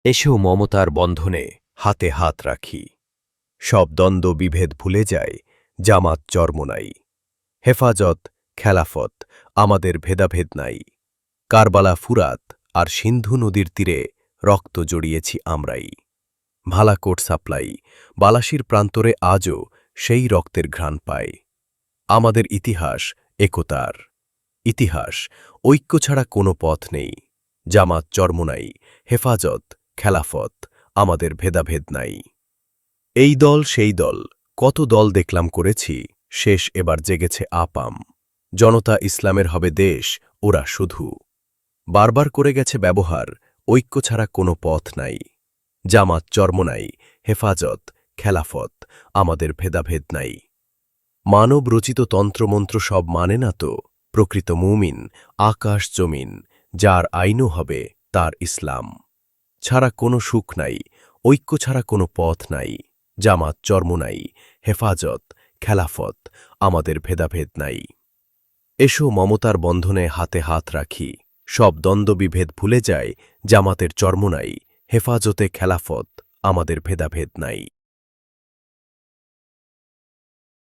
এসেও মমতার বন্ধনে হাতে হাত রাখি। সব দ্বন্দ্ব বিভেদ ভুলে যায়, জামাত চরমোনাই। হেফাজত, খেলাফত, আমাদের ভেদাভেদ নাই। কারবালা, ফুরাত আর সিন্ধু নদীর তীরে রক্ত জড়িয়েছি আমরাই। ভালাকোট সাপ্লাই, বালাসির প্রান্তরে আজও সেই রক্তের ঘ্রাণ পায়। আমাদের ইতিহাস একতার ইতিহাস, ঐক্য ছাড়া কোনো পথ নেই। জামাত চরমোনাই, হেফাজত, খেলাফত, আমাদের ভেদাভেদ নাই। এই দল সেই দল, কত দল দেখলাম করেছি, শেষ এবার জেগেছে আপাম। জনতা ইসলামের হবে দেশ, ওরা শুধু বারবার করে গেছে ব্যবহার, ঐক্য ছাড়া কোনো পথ নাই। জামাত চরমোনাই, হেফাজত, খেলাফত, আমাদের ভেদাভেদ নাই। মানব রচিত তন্ত্রমন্ত্র সব মানে না তো, প্রকৃত মুমিন আকাশ জমিন, যার আইনও হবে তার ইসলাম। ছাড়া কোনো সুখ নাই, ঐক্য ছাড়া কোনো পথ নাই। জামাত চরমোনাই, হেফাজত, খেলাফত, আমাদের ভেদাভেদ নাই। এসো মমতার বন্ধনে হাতে হাত রাখি। সব দ্বন্দ্ব বিভেদ ভুলে যায়, জামাতের চরমোনাই, হেফাজতে, খেলাফত, আমাদের ভেদাভেদ নাই।